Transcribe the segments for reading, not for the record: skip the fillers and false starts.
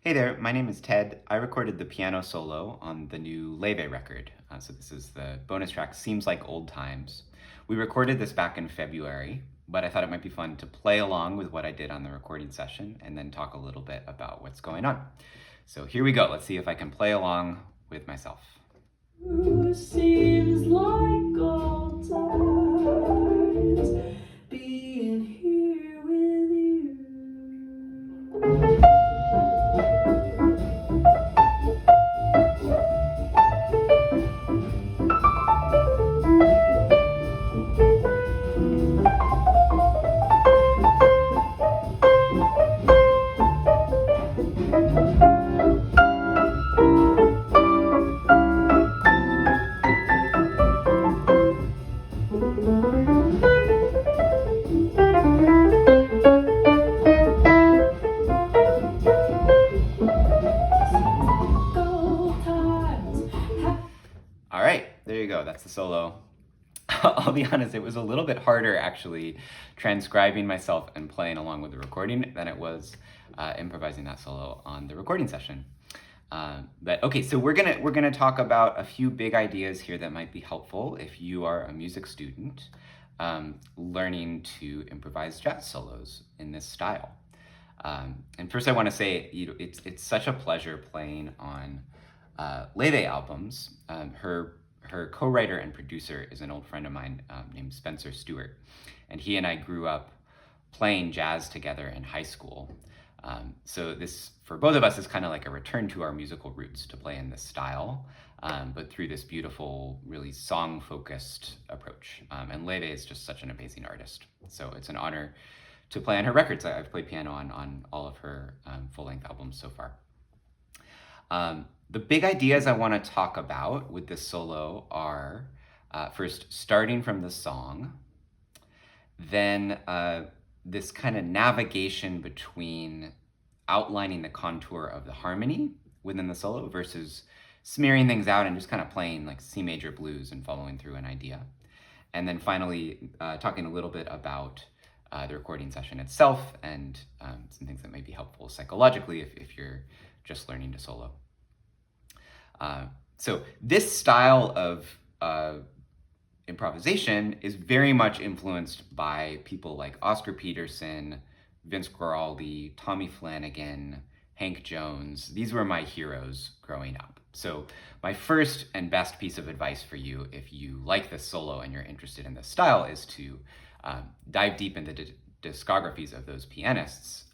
Hey there, my name is Ted. I recorded the piano solo on the new Laufey record. So this is the bonus track, Seems Like Old Times. We recorded this back in February, but I thought it might be fun to play along with what I did on the recording session and then talk a little bit about what's going on. So here we go. Let's see if I can play along with myself. Seems like old times being here with you. All right, there you go. That's the solo. I'll be honest, it was a little bit harder actually transcribing myself and playing along with the recording than it was improvising that solo on the recording session. But okay, so we're gonna talk about a few big ideas here that might be helpful if you are a music student learning to improvise jazz solos in this style. And first, I want to say, it's such a pleasure playing on Laufey albums. Her co-writer and producer is an old friend of mine named Stewart, and he and I grew up playing jazz together in high school. So this, for both of us, is kind of like a return to our musical roots to play in this style, but through this beautiful, really song-focused approach. And Laufey is just such an amazing artist. So it's an honor to play on her records. I've played piano on all of her full-length albums so far. The big ideas I want to talk about with this solo are first, starting from the song, then this kind of navigation between outlining the contour of the harmony within the solo versus smearing things out and just kind of playing like C major blues and following through an idea. And then finally, talking a little bit about the recording session itself and some things that may be helpful psychologically if you're just learning to solo. So this style of improvisation is very much influenced by people like Oscar Peterson, Vince Guaraldi, Tommy Flanagan, Hank Jones. These were my heroes growing up. So my first and best piece of advice for you, if you like this solo and you're interested in this style, is to dive deep into the discographies of those pianists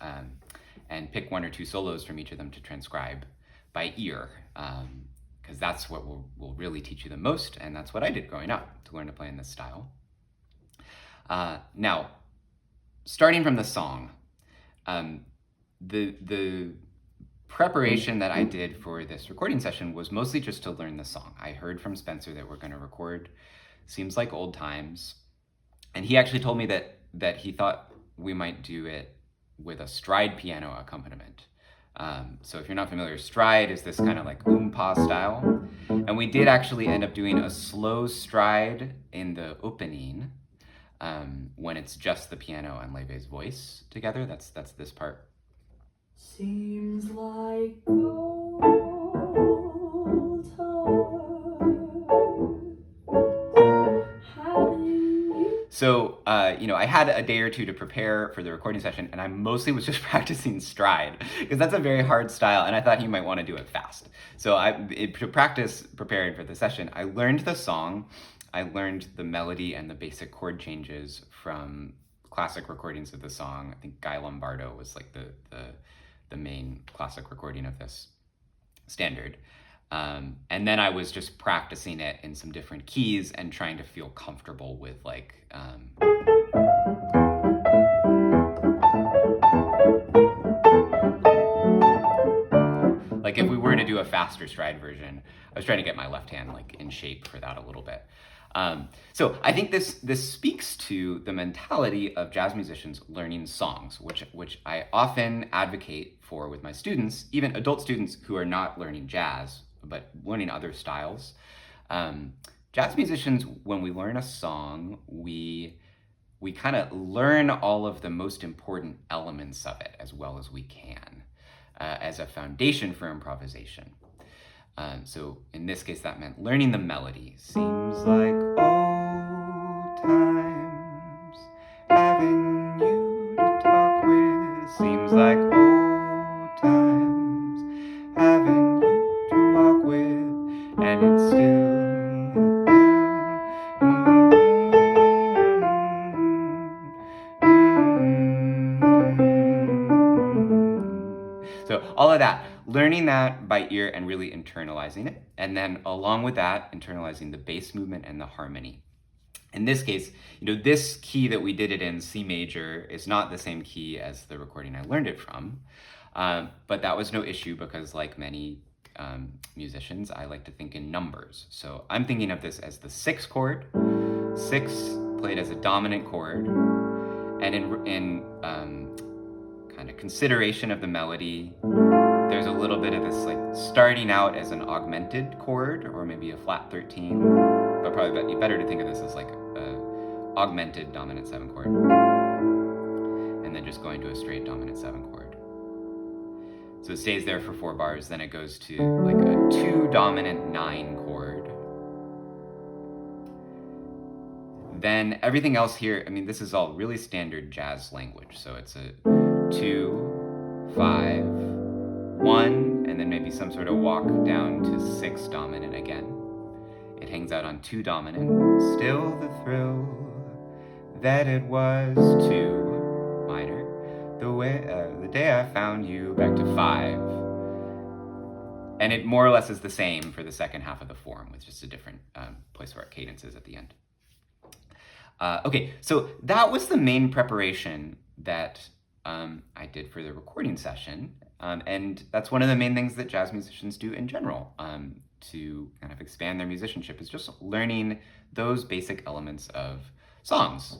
and pick one or two solos from each of them to transcribe by ear, because that's what will really teach you the most, and that's what I did growing up to learn to play in this style. Now, starting from the song, the preparation that I did for this recording session was mostly just to learn the song. I heard from Spencer that we're going to record Seems Like Old Times, and he actually told me that he thought we might do it with a stride piano accompaniment. So if you're not familiar, stride is this kind of like oompa style. And we did actually end up doing a slow stride in the opening when it's just the piano and Laufey's voice together. That's this part. Seems like old times. So, I had a day or two to prepare for the recording session, and I mostly was just practicing stride, because that's a very hard style, and I thought he might want to do it fast. So to practice preparing for the session, I learned the song, I learned the melody and the basic chord changes from classic recordings of the song. I think Guy Lombardo was like the main classic recording of this standard. And then I was just practicing it in some different keys and trying to feel comfortable with like if we were to do a faster stride version, I was trying to get my left hand like in shape for that a little bit. So I think this speaks to the mentality of jazz musicians learning songs, which I often advocate for with my students, even adult students who are not learning jazz, but learning other styles. Jazz musicians, when we learn a song, we kind of learn all of the most important elements of it as well as we can. as a foundation for improvisation. So in this case, that meant learning the melody. Seems like old times having you to talk with. Seems like old times having you to walk with, and it's still So all of that, learning that by ear and really internalizing it. And then along with that, internalizing the bass movement and the harmony. In this case, this key that we did it in, C major, is not the same key as the recording I learned it from. But that was no issue because, like many musicians, I like to think in numbers. So I'm thinking of this as the 6 chord, 6 played as a dominant chord, and in kind of consideration of the melody, there's a little bit of this like starting out as an augmented chord or maybe a flat 13, but probably better to think of this as like a augmented dominant 7 chord, and then just going to a straight dominant 7 chord. So it stays there for 4 bars, then it goes to like a 2 dominant 9 chord. Then everything else here, this is all really standard jazz language. So it's a 2, 5, 1, and then maybe some sort of walk down to 6 dominant again. It hangs out on 2 dominant. Still the thrill that it was 2 minor. The day I found you, back to 5. And it more or less is the same for the second half of the form, with just a different place where cadence is at the end. Okay, so that was the main preparation that I did for the recording session. And that's one of the main things that jazz musicians do in general to kind of expand their musicianship, is just learning those basic elements of songs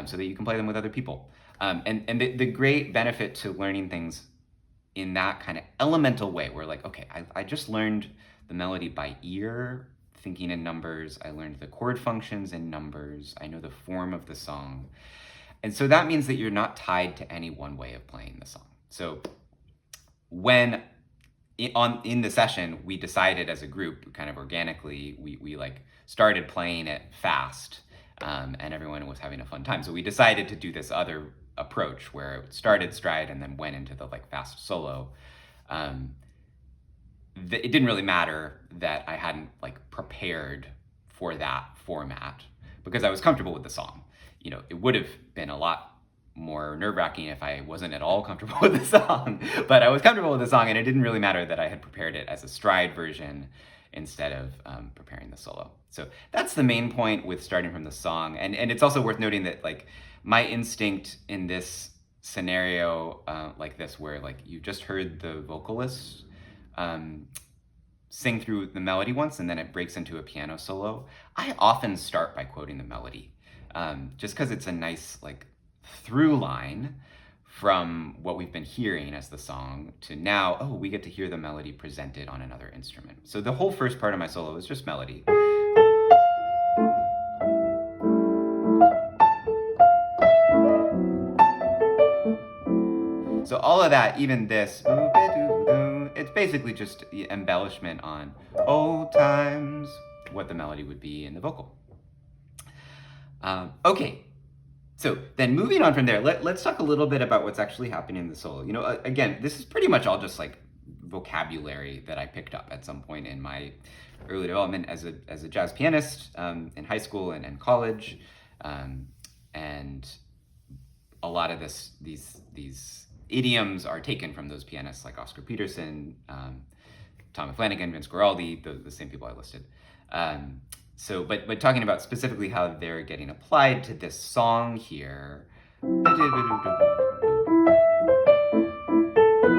so that you can play them with other people. And the great benefit to learning things in that kind of elemental way, where like, okay, I just learned the melody by ear, thinking in numbers. I learned the chord functions in numbers. I know the form of the song. And so that means that you're not tied to any one way of playing the song. So when in the session, we decided as a group, kind of organically, we like started playing it fast, and everyone was having a fun time. So we decided to do this other approach where it started stride and then went into the like fast solo. It didn't really matter that I hadn't like prepared for that format because I was comfortable with the song. It would have been a lot more nerve-wracking if I wasn't at all comfortable with the song, but I was comfortable with the song, and it didn't really matter that I had prepared it as a stride version instead of preparing the solo. So that's the main point with starting from the song. And it's also worth noting that like my instinct in this scenario like this, where like you just heard the vocalist sing through the melody once and then it breaks into a piano solo, I often start by quoting the melody, just because it's a nice like through line from what we've been hearing as the song to now, we get to hear the melody presented on another instrument. So the whole first part of my solo is just melody. So all of that, even this, it's basically just embellishment on old times, what the melody would be in the vocal. Okay, so then moving on from there, let's talk a little bit about what's actually happening in the solo. Again, this is pretty much all just like vocabulary that I picked up at some point in my early development as a jazz pianist in high school and college, and a lot of these idioms are taken from those pianists like Oscar Peterson, Tom Flanagan, Vince Guaraldi, the same people I listed. But talking about specifically how they're getting applied to this song here.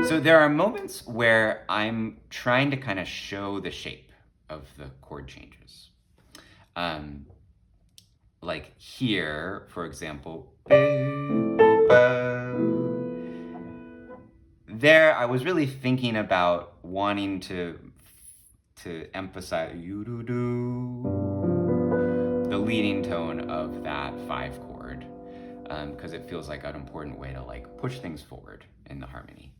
So there are moments where I'm trying to kind of show the shape of the chord changes. Like here, for example, there I was really thinking about wanting to emphasize the leading tone of that 5 chord, because it feels like an important way to like push things forward in the harmony.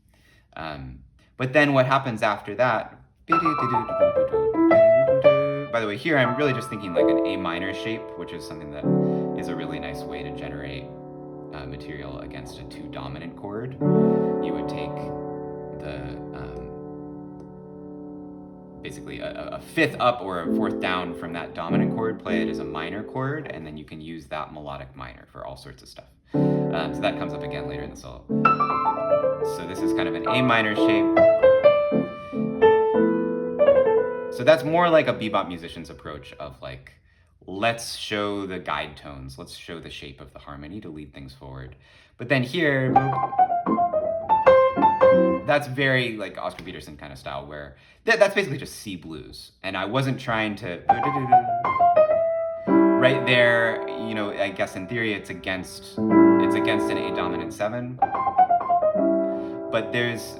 But then what happens after that, by the way, here I'm really just thinking like an A minor shape, which is something that is a really nice way to generate material against a 2 dominant chord. You would take basically a 5th up or a 4th down from that dominant chord, play it as a minor chord, and then you can use that melodic minor for all sorts of stuff. So that comes up again later in the solo. So this is kind of an A minor shape. So that's more like a bebop musician's approach of like, let's show the guide tones, let's show the shape of the harmony to lead things forward. But then here, that's very like Oscar Peterson kind of style, where that's basically just C blues. And I wasn't trying to, right there, you know, I guess in theory it's against an A dominant 7. But there's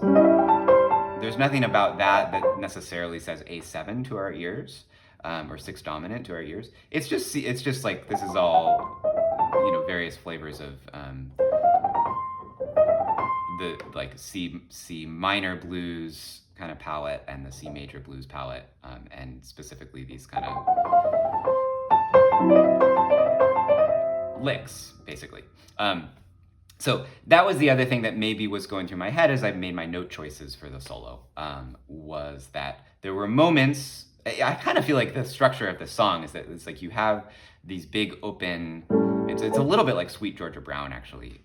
nothing about that that necessarily says A7 to our ears, or 6 dominant to our ears. It's just like, this is all, you know, various flavors of the like C minor blues kind of palette and the C major blues palette, and specifically these kind of licks, basically. So that was the other thing that maybe was going through my head as I made my note choices for the solo, was that there were moments, I kind of feel like the structure of the song is that it's like you have these big open, it's a little bit like Sweet Georgia Brown, actually,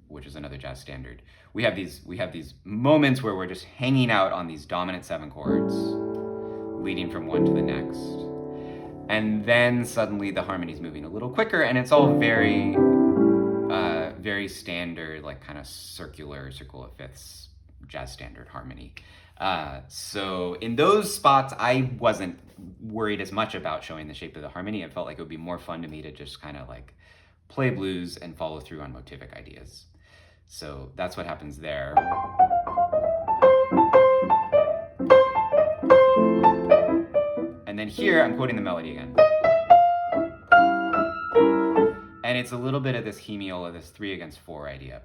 which is another jazz standard. We have these moments where we're just hanging out on these dominant 7 chords, leading from one to the next. And then suddenly the harmony's moving a little quicker, and it's all very standard, like kind of circle of fifths, jazz standard harmony. So in those spots, I wasn't worried as much about showing the shape of the harmony. It felt like it would be more fun to me to just kind of like play blues and follow through on motivic ideas. So that's what happens there. And then here, I'm quoting the melody again. And it's a little bit of this hemiola, this 3 against 4 idea.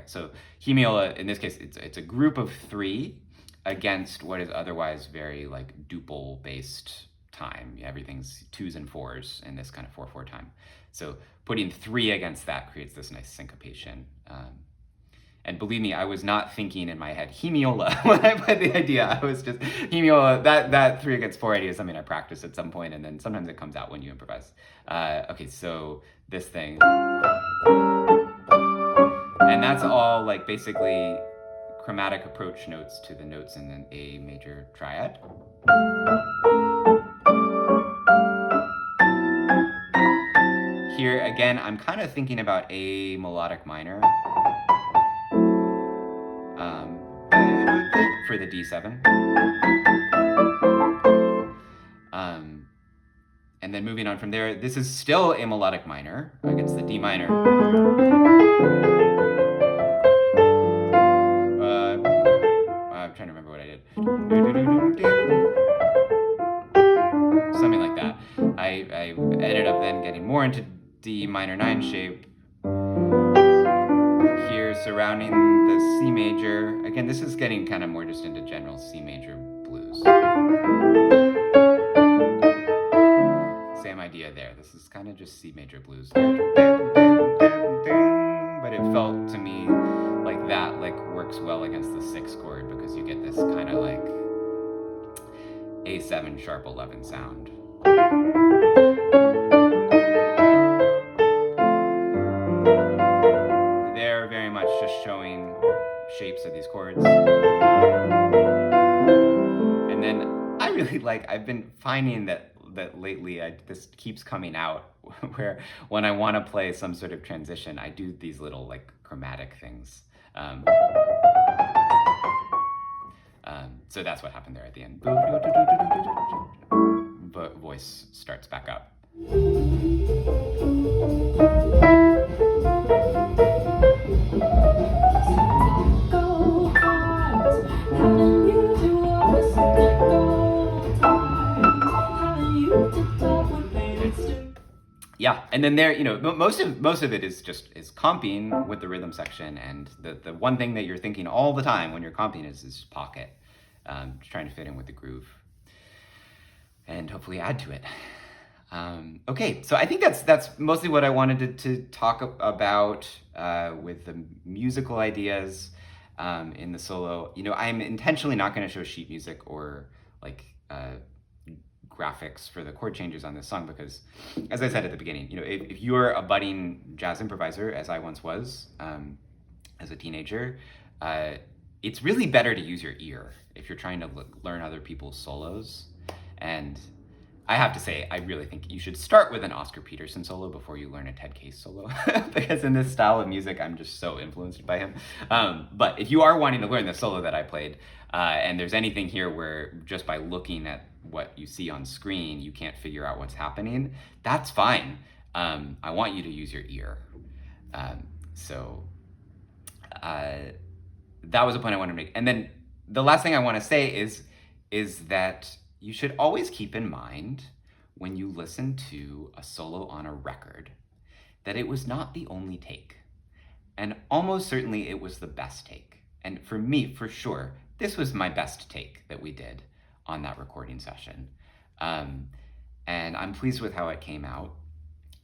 So hemiola, in this case, it's a group of 3 against what is otherwise very like duple-based time. Everything's 2s and 4s in this kind of 4/4 time. So putting 3 against that creates this nice syncopation. And believe me, I was not thinking in my head hemiola when I put the idea. I was just hemiola. That 3 against 4 idea is something I practiced at some point, and then sometimes it comes out when you improvise. Okay, so this thing, and that's all like basically chromatic approach notes to the notes in an A major triad. Here again, I'm kind of thinking about A melodic minor. For the D7. And then moving on from there, this is still a melodic minor against the D minor. I'm trying to remember what I did. Something like that. I ended up then getting more into D minor 9 shape. Here surrounding the C major. Again, this is getting kind of more just into general C major blues. Same idea there. This is kind of just C major blues. But it felt to me like that like works well against the 6th chord because you get this kind of like A7 sharp 11 sound. They're very much just showing shapes of these chords. And then I really like, I've been finding that lately this keeps coming out where when I want to play some sort of transition, I do these little like chromatic things. So that's what happened there at the end. But voice starts back up. yeah, and then there, most of it is comping with the rhythm section, and the one thing that you're thinking all the time when you're comping is pocket, trying to fit in with the groove, and hopefully add to it. Okay, so I think that's mostly what I wanted to talk about with the musical ideas in the solo. I'm intentionally not going to show sheet music or like graphics for the chord changes on this song because, as I said at the beginning, if you're a budding jazz improviser, as I once was as a teenager, it's really better to use your ear if you're trying to learn other people's solos. And I have to say, I really think you should start with an Oscar Peterson solo before you learn a Ted Case solo, because in this style of music, I'm just so influenced by him. But if you are wanting to learn the solo that I played, and there's anything here where just by looking at what you see on screen, you can't figure out what's happening, that's fine. I want you to use your ear. So that was the point I wanted to make. And then the last thing I want to say is that you should always keep in mind when you listen to a solo on a record that it was not the only take. And almost certainly it was the best take. And for me, for sure, this was my best take that we did on that recording session. And I'm pleased with how it came out.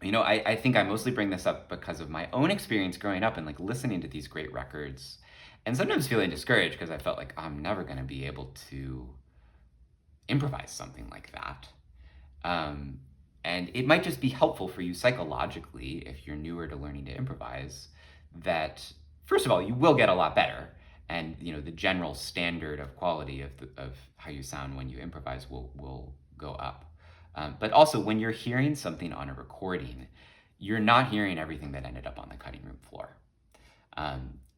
I think I mostly bring this up because of my own experience growing up and like listening to these great records and sometimes feeling discouraged because I felt like I'm never going to be able to improvise something like that. And it might just be helpful for you psychologically if you're newer to learning to improvise that, first of all, you will get a lot better. And the general standard of quality of how you sound when you improvise will go up. But also when you're hearing something on a recording, you're not hearing everything that ended up on the cutting room floor.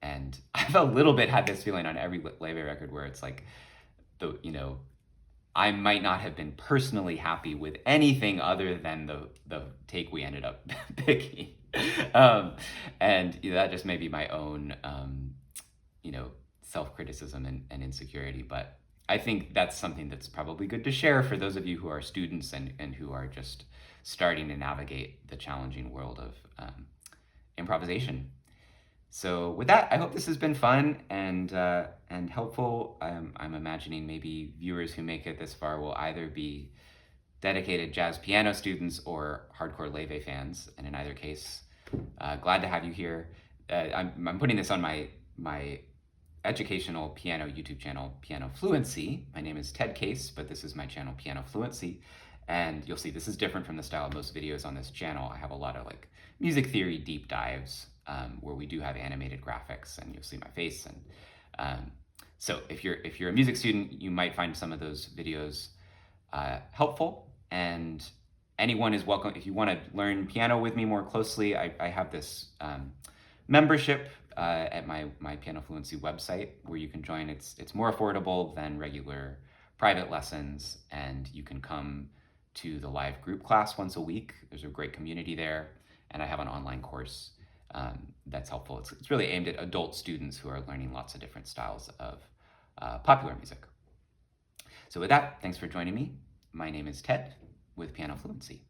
And I've a little bit had this feeling on every Laufey record where it's like, I might not have been personally happy with anything other than the take we ended up picking. And that just may be my own, self-criticism and insecurity. But I think that's something that's probably good to share for those of you who are students and who are just starting to navigate the challenging world of improvisation. So with that, I hope this has been fun and helpful. I'm imagining maybe viewers who make it this far will either be dedicated jazz piano students or hardcore Laufey fans. And in either case, glad to have you here. I'm putting this on my educational piano YouTube channel, Piano Fluency. My name is Ted Case, but this is my channel, Piano Fluency. And you'll see this is different from the style of most videos on this channel. I have a lot of like music theory deep dives where we do have animated graphics, and you'll see my face. And so if you're a music student, you might find some of those videos helpful. And anyone is welcome. If you want to learn piano with me more closely, I have this membership at my Piano Fluency website where you can join. It's more affordable than regular private lessons, and you can come to the live group class once a week. There's a great community there, and I have an online course that's helpful. It's really aimed at adult students who are learning lots of different styles of popular music. So with that, thanks for joining me. My name is Ted with Piano Fluency.